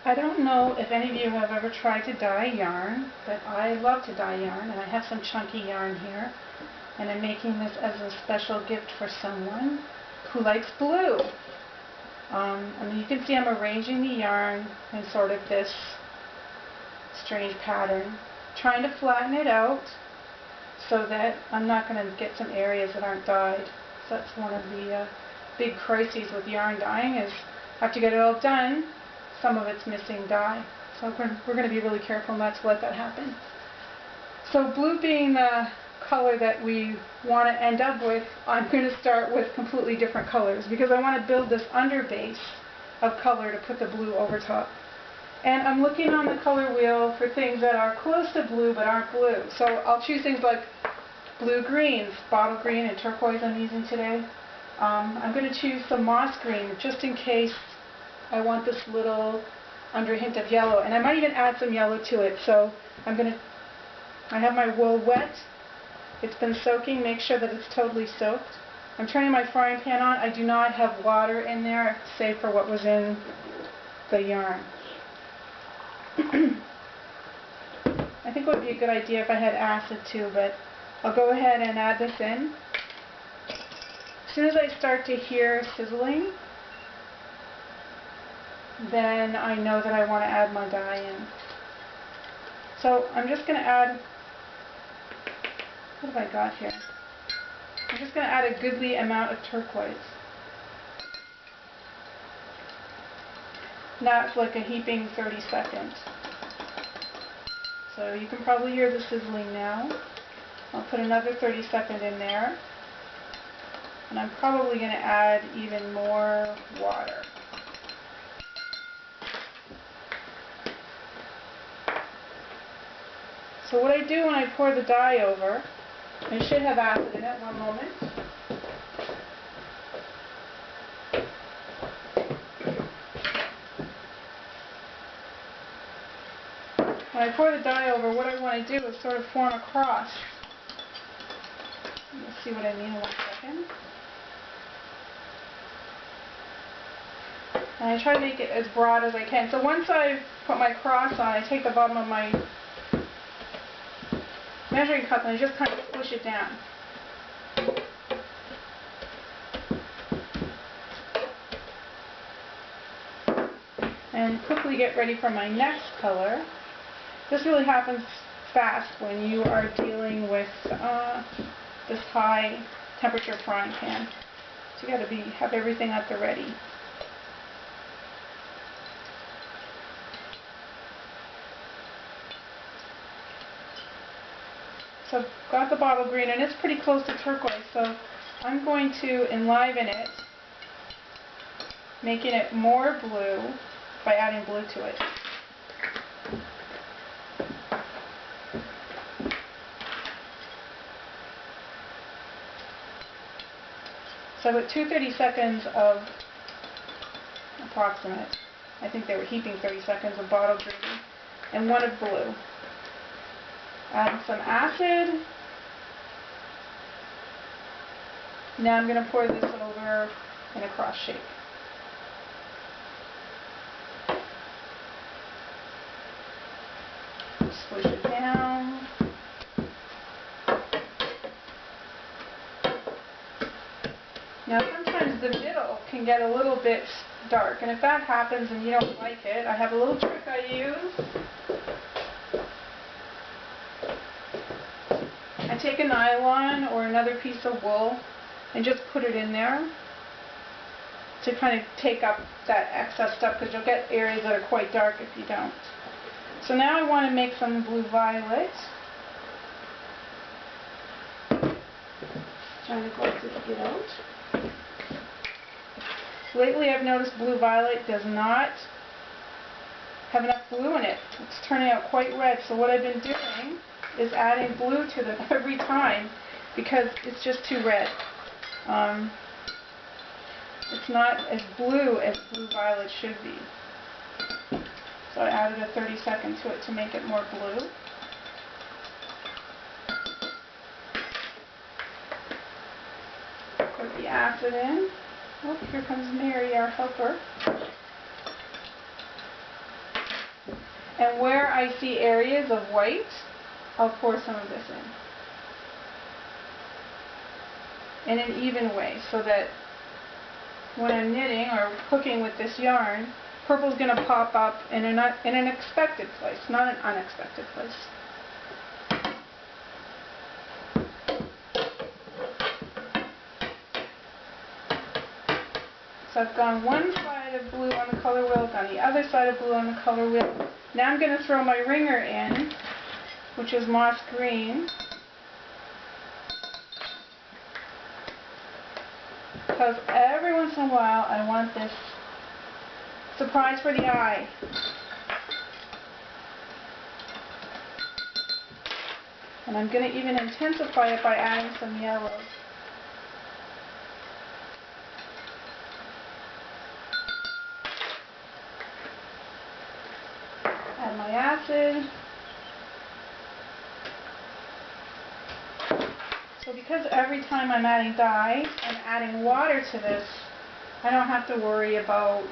I don't know if any of you have ever tried to dye yarn, but I love to dye yarn, and I have some chunky yarn here, and I'm making this as a special gift for someone who likes blue. You can see I'm arranging the yarn in sort of this strange pattern, trying to flatten it out so that I'm not going to get some areas that aren't dyed. So that's one of the big crises with yarn dyeing, is after you get it all done, some of it's missing dye. So we're going to be really careful not to let that happen. So blue being the color that we want to end up with, I'm going to start with completely different colors because I want to build this underbase of color to put the blue over top. And I'm looking on the color wheel for things that are close to blue but aren't blue. So I'll choose things like blue greens, bottle green and turquoise I'm using today. I'm going to choose some moss green just in case I want this little under hint of yellow. And I might even add some yellow to it. So I have my wool wet. It's been soaking. Make sure that it's totally soaked. I'm turning my frying pan on. I do not have water in there, save for what was in the yarn. I think it would be a good idea if I had acid too, but I'll go ahead and add this in. As soon as I start to hear sizzling, then I know that I want to add my dye in. So I'm just going to add, what have I got here? I'm just going to add a goodly amount of turquoise. That's like a heaping 30 seconds. So you can probably hear the sizzling now. I'll put another 30 seconds in there. And I'm probably going to add even more water. So what I do when I pour the dye over, I should have acid in it, one moment. When I pour the dye over, what I want to do is sort of form a cross. You'll see what I mean in 1 second. And I try to make it as broad as I can. So once I put my cross on, I take the bottom of my measuring cup and I just kind of push it down. And quickly get ready for my next color. This really happens fast when you are dealing with this high temperature frying pan. So you got to have everything at the ready. So I've got the bottle green and it's pretty close to turquoise, so I'm going to enliven it, making it more blue by adding blue to it. So with 30 seconds of approximate, I think they were heaping 30 seconds of bottle green and 1 of blue. Add some acid. Now I'm going to pour this over in a cross shape. Squish it down. Now sometimes the middle can get a little bit dark, and if that happens and you don't like it, I have a little trick I use. I take a nylon or another piece of wool and just put it in there to kind of take up that excess stuff, because you'll get areas that are quite dark if you don't. So now I want to make some blue violet. Trying to close it out. Lately I've noticed blue violet does not have enough blue in it. It's turning out quite red. So what I've been doing is adding blue to them every time because it's just too red. It's not as blue as blue violet should be. So I added a 30 second to it to make it more blue. Put the acid in. Oh, here comes Mary, our helper. And where I see areas of white, I'll pour some of this in an even way, so that when I'm knitting or cooking with this yarn, purple's going to pop up in an expected place, not an unexpected place. So I've gone one side of blue on the color wheel, gone the other side of blue on the color wheel. Now I'm going to throw my ringer in, which is moss green, because every once in a while I want this surprise for the eye. And I'm going to even intensify it by adding some yellow. Add my acid. So because every time I'm adding dye, I'm adding water to this, I don't have to worry about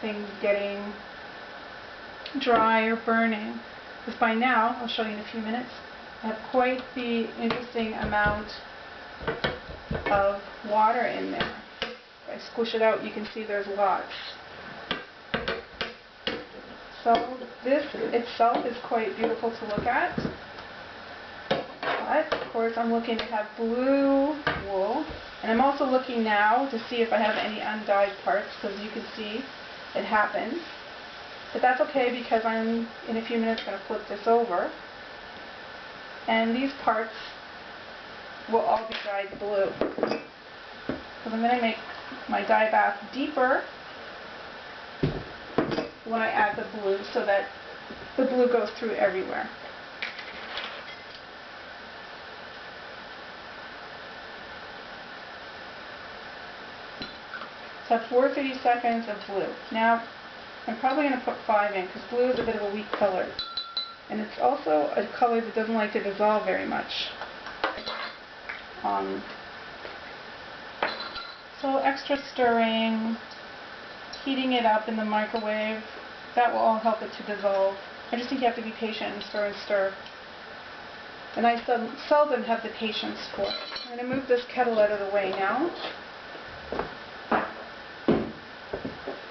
things getting dry or burning. Because by now, I'll show you in a few minutes, I have quite the interesting amount of water in there. If I squish it out, you can see there's lots. So this itself is quite beautiful to look at. But, of course, I'm looking to have blue wool. And I'm also looking now to see if I have any undyed parts, because you can see it happens. But that's okay, because I'm, in a few minutes, going to flip this over. And these parts will all be dyed blue. Because I'm going to make my dye bath deeper when I add the blue, so that the blue goes through everywhere. So that's 430 seconds of blue. Now, I'm probably going to put 5 in, because blue is a bit of a weak color. And it's also a color that doesn't like to dissolve very much. So extra stirring, heating it up in the microwave, that will all help it to dissolve. I just think you have to be patient and stir. And I seldom have the patience for it. I'm going to move this kettle out of the way now.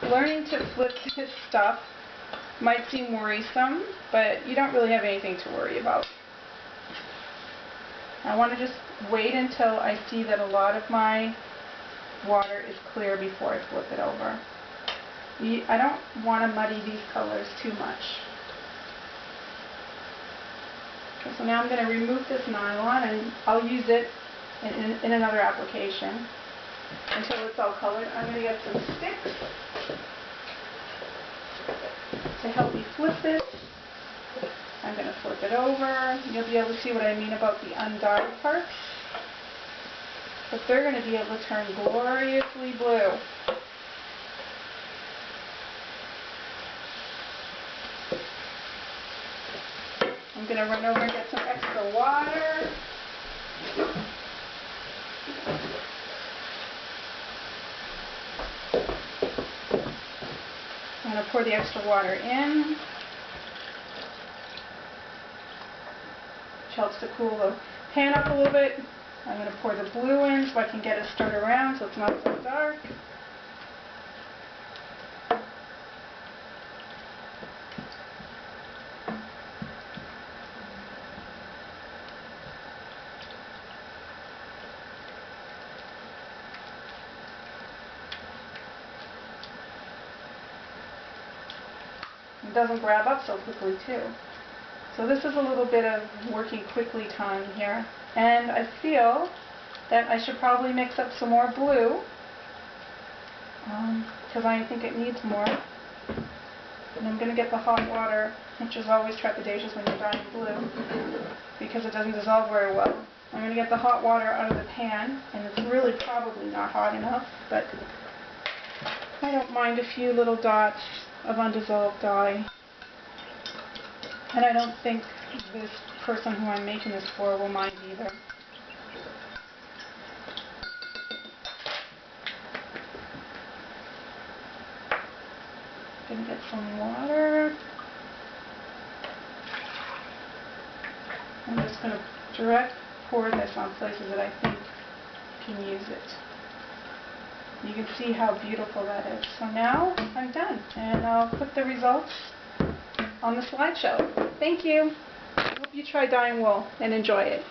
Learning to flip this stuff might seem worrisome, but you don't really have anything to worry about. I want to just wait until I see that a lot of my water is clear before I flip it over. I don't want to muddy these colors too much. Okay, so now I'm going to remove this nylon, and I'll use it in another application until it's all colored. I'm going to get some sticks to help me flip this. I'm going to flip it over. You'll be able to see what I mean about the undyed parts. But they're going to be able to turn gloriously blue. I'm going to run over and get some extra water. I'm going to pour the extra water in, which helps to cool the pan up a little bit. I'm going to pour the blue in so I can get it stirred around so it's not so dark. It doesn't grab up so quickly too. So this is a little bit of working quickly time here. And I feel that I should probably mix up some more blue, because I think it needs more. And I'm going to get the hot water, which is always trepidatious when you're dyeing blue, because it doesn't dissolve very well. I'm going to get the hot water out of the pan, and it's really probably not hot enough, but I don't mind a few little dots of undissolved dye. And I don't think this person who I'm making this for will mind either. Gonna get some water. just going to direct pour this on places that I think can use it. You can see how beautiful that is. So now I'm done, and I'll put the results on the slideshow. Thank you. I hope you try dyeing wool and enjoy it.